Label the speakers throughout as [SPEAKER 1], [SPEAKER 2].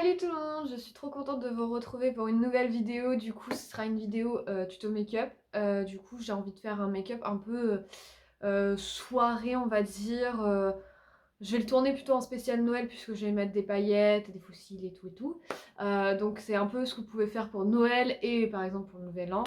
[SPEAKER 1] Salut tout le monde, je suis trop contente de vous retrouver pour une nouvelle vidéo. Du coup, ce sera une vidéo tuto make-up. Du coup, j'ai envie de faire un make-up un peu soirée, on va dire. Je vais le tourner plutôt en spécial Noël puisque je vais mettre des paillettes, des fossiles et tout et tout. Donc c'est un peu ce que vous pouvez faire pour Noël et par exemple pour le Nouvel An.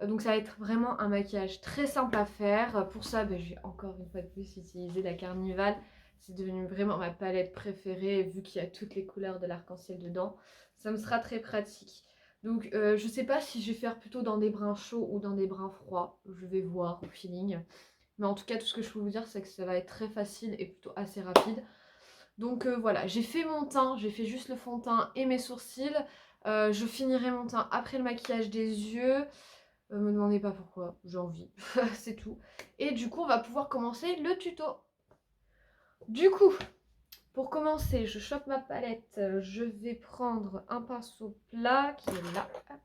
[SPEAKER 1] Donc ça va être vraiment un maquillage très simple à faire. Pour ça, je vais encore une fois de plus utiliser la Carnival. C'est devenu vraiment ma palette préférée vu qu'il y a toutes les couleurs de l'arc-en-ciel dedans. Ça me sera très pratique. Donc je sais pas si je vais faire plutôt dans des brins chauds ou dans des brins froids. Je vais voir au feeling. Mais en tout cas, tout ce que je peux vous dire, c'est que ça va être très facile et plutôt assez rapide. Donc voilà, j'ai fait mon teint, j'ai fait juste le fond de teint et mes sourcils. Je finirai mon teint après le maquillage des yeux. Me demandez pas pourquoi, j'ai envie, c'est tout. Et du coup, on va pouvoir commencer le tuto. Du coup, pour commencer, je chope ma palette. Je vais prendre un pinceau plat qui est là. Hop.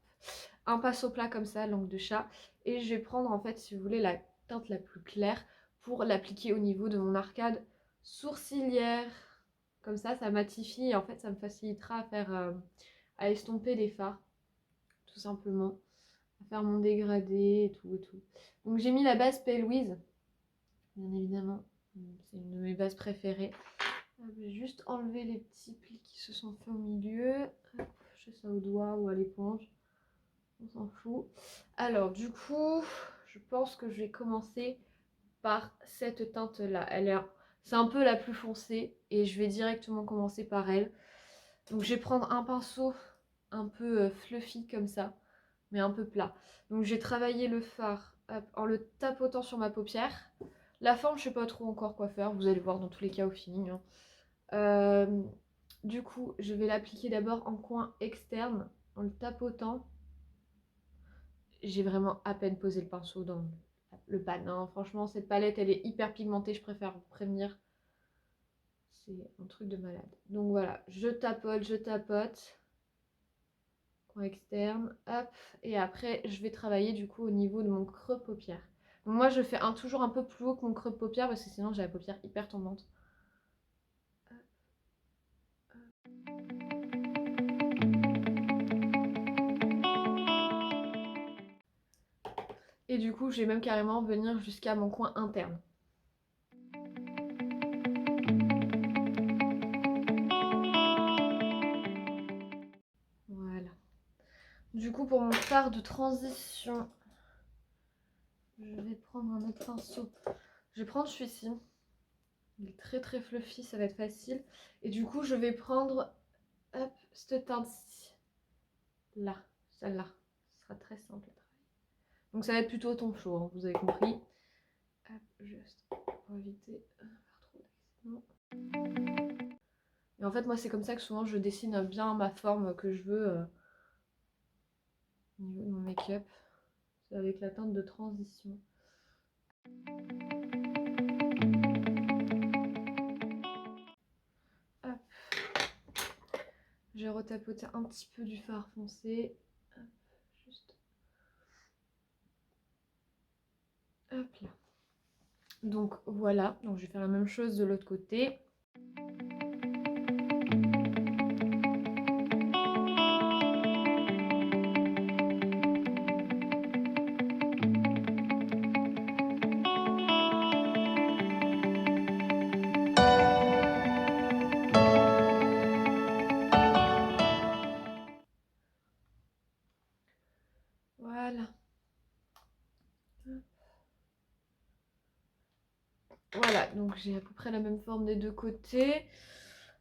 [SPEAKER 1] Un pinceau plat comme ça, langue de chat. Et je vais prendre en fait, si vous voulez, la teinte la plus claire pour l'appliquer au niveau de mon arcade sourcilière. Comme ça matifie et en fait, ça me facilitera à faire, à estomper les fards, tout simplement. À faire mon dégradé et tout et tout. Donc j'ai mis la base P. Louise, bien évidemment. C'est une de mes bases préférées. Je vais juste enlever les petits plis qui se sont faits au milieu. Hop, je fais ça au doigt ou à l'éponge. On s'en fout. Alors du coup, je pense que je vais commencer par cette teinte-là. C'est un peu la plus foncée et je vais directement commencer par elle. Donc je vais prendre un pinceau un peu fluffy comme ça, mais un peu plat. Donc j'ai travaillé le fard en le tapotant sur ma paupière. La forme, je sais pas trop encore quoi faire, vous allez voir dans tous les cas au feeling. Du coup, je vais l'appliquer d'abord en coin externe, en le tapotant. J'ai vraiment à peine posé le pinceau dans le pan. Hein. Franchement, cette palette, elle est hyper pigmentée, je préfère vous prévenir. C'est un truc de malade. Donc voilà, je tapote. Coin externe, hop. Et après, je vais travailler du coup au niveau de mon creux paupière. Donc moi, je fais toujours un peu plus haut que mon creux paupière parce que sinon, j'ai la paupière hyper tombante. Et du coup, je vais même carrément venir jusqu'à mon coin interne. Voilà. Du coup, pour mon fard de transition, je vais prendre un autre pinceau. Je vais prendre celui-ci. Il est très très fluffy, ça va être facile. Et du coup, je vais prendre hop, cette teinte-ci. Là, celle-là. Ce sera très simple à travailler. Donc ça va être plutôt ton chaud, hein, vous avez compris. Hop, juste pour éviter de faire trop d'accidents. Et en fait, moi, c'est comme ça que souvent je dessine bien ma forme que je veux au niveau de mon make-up. C'est avec la teinte de transition. Hop. J'ai retapoté un petit peu du fard foncé. Hop, juste. Hop là. Donc voilà, donc je vais faire la même chose de l'autre côté. Voilà. Voilà, donc j'ai à peu près la même forme des deux côtés.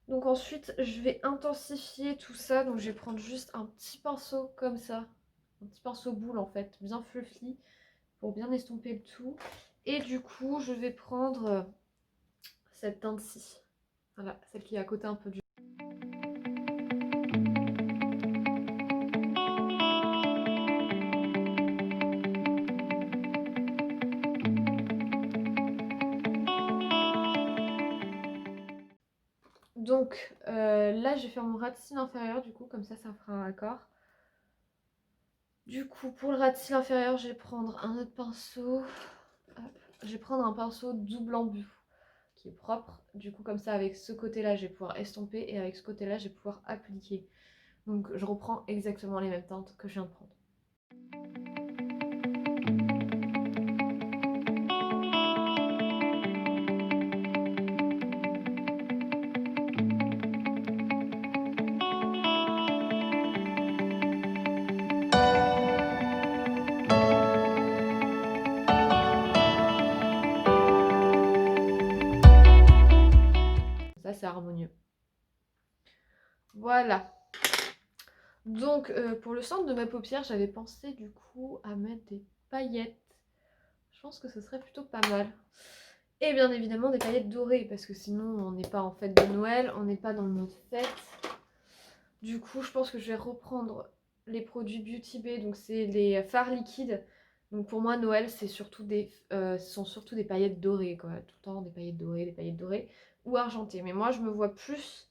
[SPEAKER 1] Donc ensuite, je vais intensifier tout ça. Donc je vais prendre juste un petit pinceau comme ça. Un petit pinceau boule en fait, bien fluffy, pour bien estomper le tout. Et du coup, je vais prendre cette teinte-ci. Voilà, celle qui est à côté un peu du... Donc là, je vais faire mon ras de cils inférieur, du coup, comme ça fera un accord. Du coup, pour le ras de cils inférieur, je vais prendre un autre pinceau. Hop. Je vais prendre un pinceau double embu, qui est propre. Du coup comme ça avec ce côté là je vais pouvoir estomper et avec ce côté là je vais pouvoir appliquer. Donc je reprends exactement les mêmes teintes que je viens de prendre. Ça c'est harmonieux. Voilà. Donc pour le centre de ma paupière, j'avais pensé du coup à mettre des paillettes. Je pense que ce serait plutôt pas mal. Et bien évidemment des paillettes dorées, parce que sinon on n'est pas en fête de Noël, on n'est pas dans le mode fête. Du coup je pense que je vais reprendre les produits Beauty Bay, donc c'est les fards liquides. Donc pour moi Noël c'est surtout ce sont surtout des paillettes dorées, quoi. Tout le temps des paillettes dorées ou argentées. Mais moi je me vois plus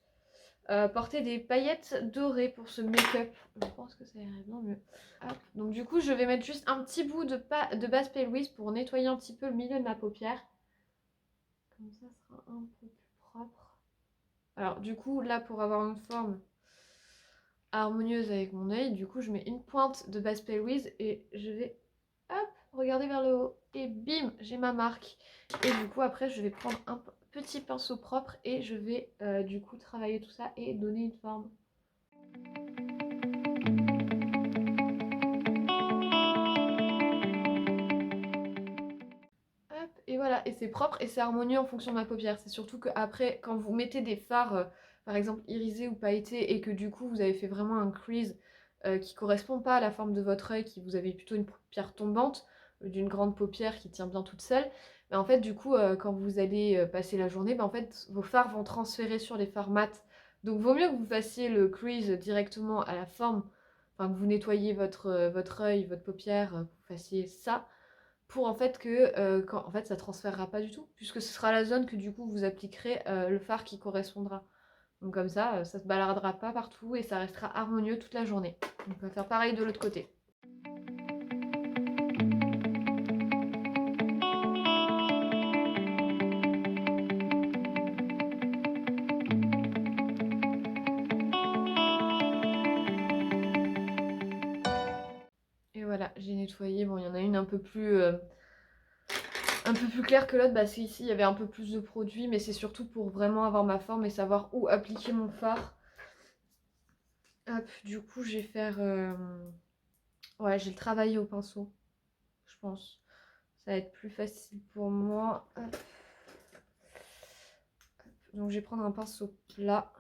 [SPEAKER 1] porter des paillettes dorées pour ce make-up. Je pense que ça irait bien mieux. Hop. Donc du coup, je vais mettre juste un petit bout de base Pale Louise pour nettoyer un petit peu le milieu de ma paupière. Comme ça sera un peu plus propre. Alors du coup, là pour avoir une forme harmonieuse avec mon œil, du coup je mets une pointe de base Pale Louise et je vais hop, regarder vers le haut. Et bim, j'ai ma marque. Et du coup après, je vais prendre un petit pinceau propre et je vais du coup travailler tout ça et donner une forme. Hop, et voilà, et c'est propre et c'est harmonieux en fonction de ma paupière. C'est surtout que après, quand vous mettez des fards, par exemple irisés ou pailletés, et que du coup vous avez fait vraiment un crease qui correspond pas à la forme de votre œil, qui vous avez plutôt une paupière tombante, d'une grande paupière qui tient bien toute seule, mais en fait du coup quand vous allez passer la journée, en fait vos fards vont transférer sur les fards mat. Donc vaut mieux que vous fassiez le crease directement à la forme, enfin que vous nettoyiez votre œil, votre paupière, que vous fassiez ça pour en fait que en fait ça transférera pas du tout, puisque ce sera la zone que du coup vous appliquerez le fard qui correspondra. Donc comme ça se baladera pas partout et ça restera harmonieux toute la journée. Donc on va faire pareil de l'autre côté. Et voilà, j'ai nettoyé. Bon, il y en a une un peu plus claire que l'autre, parce qu'ici il y avait un peu plus de produits, mais c'est surtout pour vraiment avoir ma forme et savoir où appliquer mon fard. Hop, du coup je vais faire... Ouais, je vais le travailler au pinceau, je pense. Ça va être plus facile pour moi. Hop. Donc je vais prendre un pinceau plat.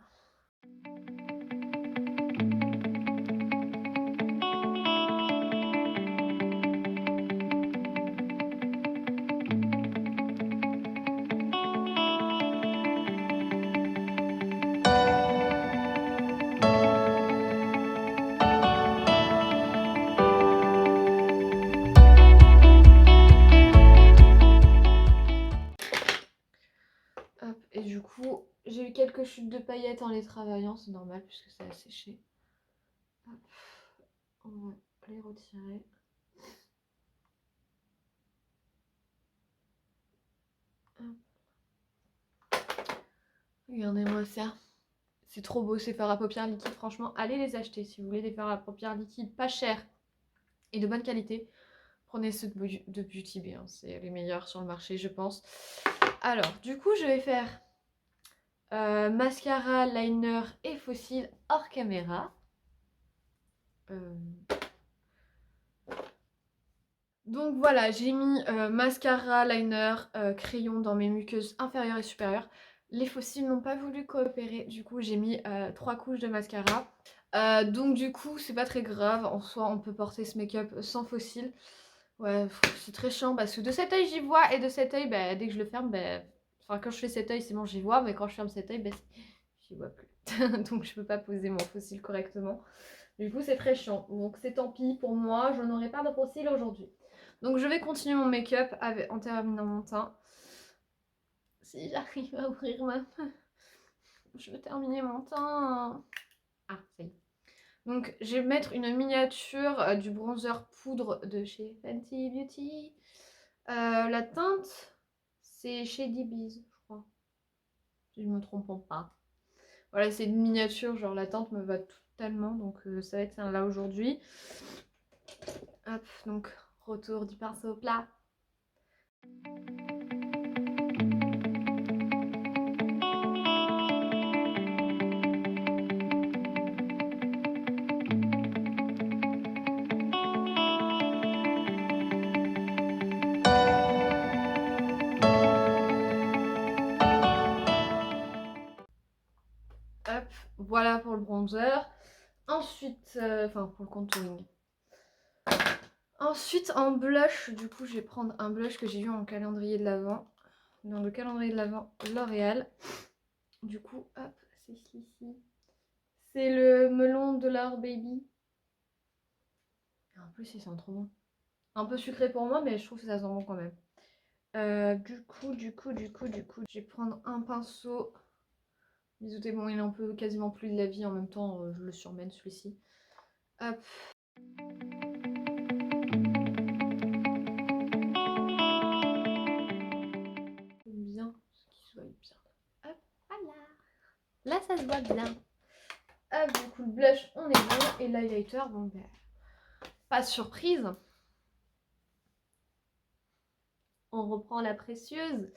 [SPEAKER 1] Hop, et du coup, j'ai eu quelques chutes de paillettes en les travaillant, c'est normal puisque ça a séché. Hop, on va les retirer. Hop. Regardez-moi ça. C'est trop beau ces fards à paupières liquides, franchement, allez les acheter si vous voulez des fards à paupières liquides pas chers et de bonne qualité. Prenez ceux de Beauty Bay, hein, c'est les meilleurs sur le marché je pense. Alors, du coup, je vais faire mascara, liner et faux cils hors caméra. Donc voilà, j'ai mis mascara, liner, crayon dans mes muqueuses inférieures et supérieures. Les faux cils n'ont pas voulu coopérer, du coup j'ai mis 3 couches de mascara. Donc du coup c'est pas très grave, en soi on peut porter ce make-up sans faux cils. Ouais, c'est très chiant parce que de cet œil j'y vois et de cet œil, bah, dès que je le ferme, bah, enfin quand je fais cet œil c'est bon j'y vois, mais quand je ferme cet œil, bah, j'y vois plus. Donc je peux pas poser mon faux cil correctement. Du coup c'est très chiant, donc c'est tant pis pour moi, je n'aurai pas de faux cils aujourd'hui. Donc je vais continuer mon make-up en terminant mon teint. Si j'arrive à ouvrir ma main, je vais terminer mon teint. Ah, ça y est. Donc je vais mettre une miniature du bronzer poudre de chez Fenty Beauty. La teinte, c'est Shady Bees, je crois. si je me trompe pas. Voilà, c'est une miniature, genre la teinte me va totalement, donc ça va être celle-là aujourd'hui. Hop, donc retour du pinceau plat. Hop, voilà pour le bronzer. Ensuite, enfin pour le contouring. Ensuite en blush, du coup je vais prendre un blush que j'ai eu en calendrier de l'Avent. Dans le calendrier de l'Avent L'Oréal. Du coup, hop, c'est ici. C'est le melon dollar baby. En plus il sent trop bon. Un peu sucré pour moi, mais je trouve que ça sent bon quand même. Du coup, je vais prendre un pinceau. Bisouté, bon, il est un peu quasiment plus de la vie, en même temps, je le surmène celui-ci. Hop. Bien, ce qui soit bien. Hop, voilà. Là, ça se voit bien. Hop, du coup, le blush, on est bon. Et l'highlighter, bon, ben, pas de surprise. On reprend la précieuse.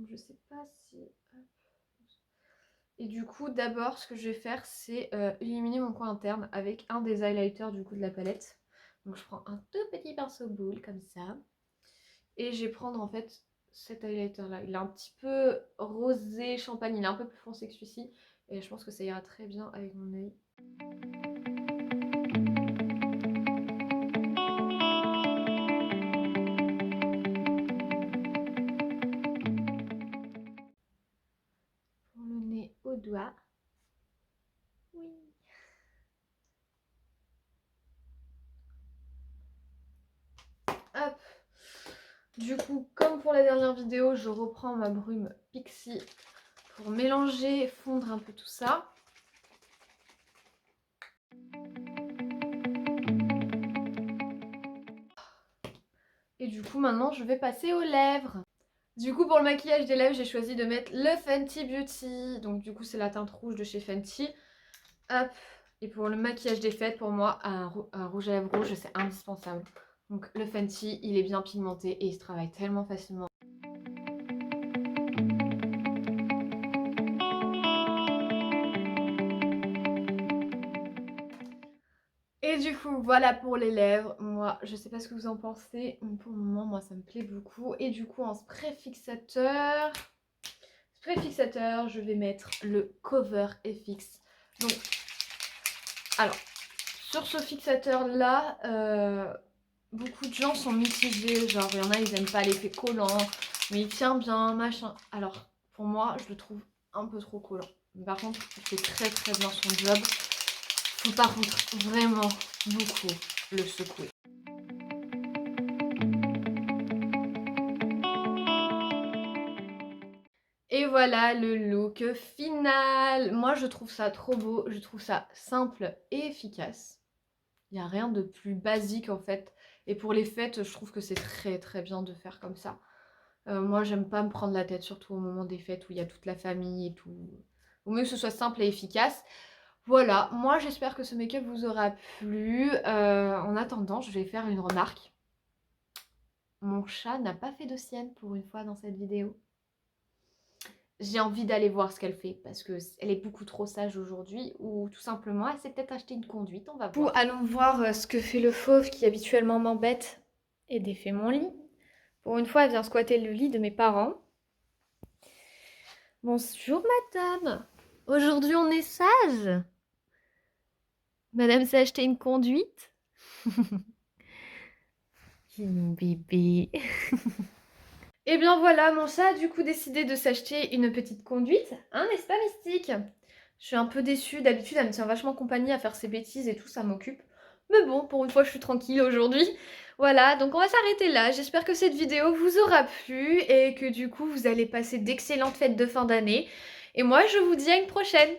[SPEAKER 1] Je sais pas si... Et du coup, d'abord, ce que je vais faire, c'est illuminer mon coin interne avec un des highlighters du coup de la palette. Donc je prends un tout petit pinceau boule comme ça. Et je vais prendre en fait cet highlighter là. Il est un petit peu rosé champagne, il est un peu plus foncé que celui-ci. Et je pense que ça ira très bien avec mon œil. Pour le nez au doigt. Oui. Hop. Du coup, comme pour la dernière vidéo, je reprends ma brume Pixie pour mélanger, fondre un peu tout ça. Et du coup, maintenant, je vais passer aux lèvres. Du coup, pour le maquillage des lèvres, j'ai choisi de mettre le Fenty Beauty. Donc du coup, c'est la teinte rouge de chez Fenty. Hop. Et pour le maquillage des fêtes, pour moi, un rouge à lèvres rouge, c'est indispensable. Donc le Fenty, il est bien pigmenté et il se travaille tellement facilement. Et du coup, voilà pour les lèvres. Moi, je sais pas ce que vous en pensez, mais pour le moment, moi, ça me plaît beaucoup. Et du coup, en spray fixateur, je vais mettre le Cover FX. Donc, alors, sur ce fixateur-là, beaucoup de gens sont mitigés. Genre, il y en a, ils aiment pas l'effet collant, mais il tient bien, machin. Alors, pour moi, je le trouve un peu trop collant. Mais par contre, il fait très très bien son job. Faut par contre vraiment beaucoup le secouer. Et voilà le look final. Moi, je trouve ça trop beau. Je trouve ça simple et efficace. Il n'y a rien de plus basique en fait. Et pour les fêtes, je trouve que c'est très très bien de faire comme ça. Moi, j'aime pas me prendre la tête, surtout au moment des fêtes où il y a toute la famille et tout. Au mieux que ce soit simple et efficace. Voilà, moi j'espère que ce make-up vous aura plu. En attendant, je vais faire une remarque. Mon chat n'a pas fait de sienne pour une fois dans cette vidéo. J'ai envie d'aller voir ce qu'elle fait parce qu'elle est beaucoup trop sage aujourd'hui ou tout simplement elle s'est peut-être acheté une conduite, on va voir. Allons voir ce que fait le fauve qui habituellement m'embête et défait mon lit. Pour une fois, elle vient squatter le lit de mes parents. Bonjour madame, aujourd'hui on est sage. Madame s'est acheté une conduite. Mon bébé. Et bien voilà, mon chat a du coup décidé de s'acheter une petite conduite, hein, n'est-ce pas Mystique? Je suis un peu déçue, d'habitude elle me tient vachement compagnie à faire ses bêtises et tout, ça m'occupe. Mais bon, pour une fois je suis tranquille aujourd'hui. Voilà, donc on va s'arrêter là. J'espère que cette vidéo vous aura plu et que du coup vous allez passer d'excellentes fêtes de fin d'année. Et moi je vous dis à une prochaine.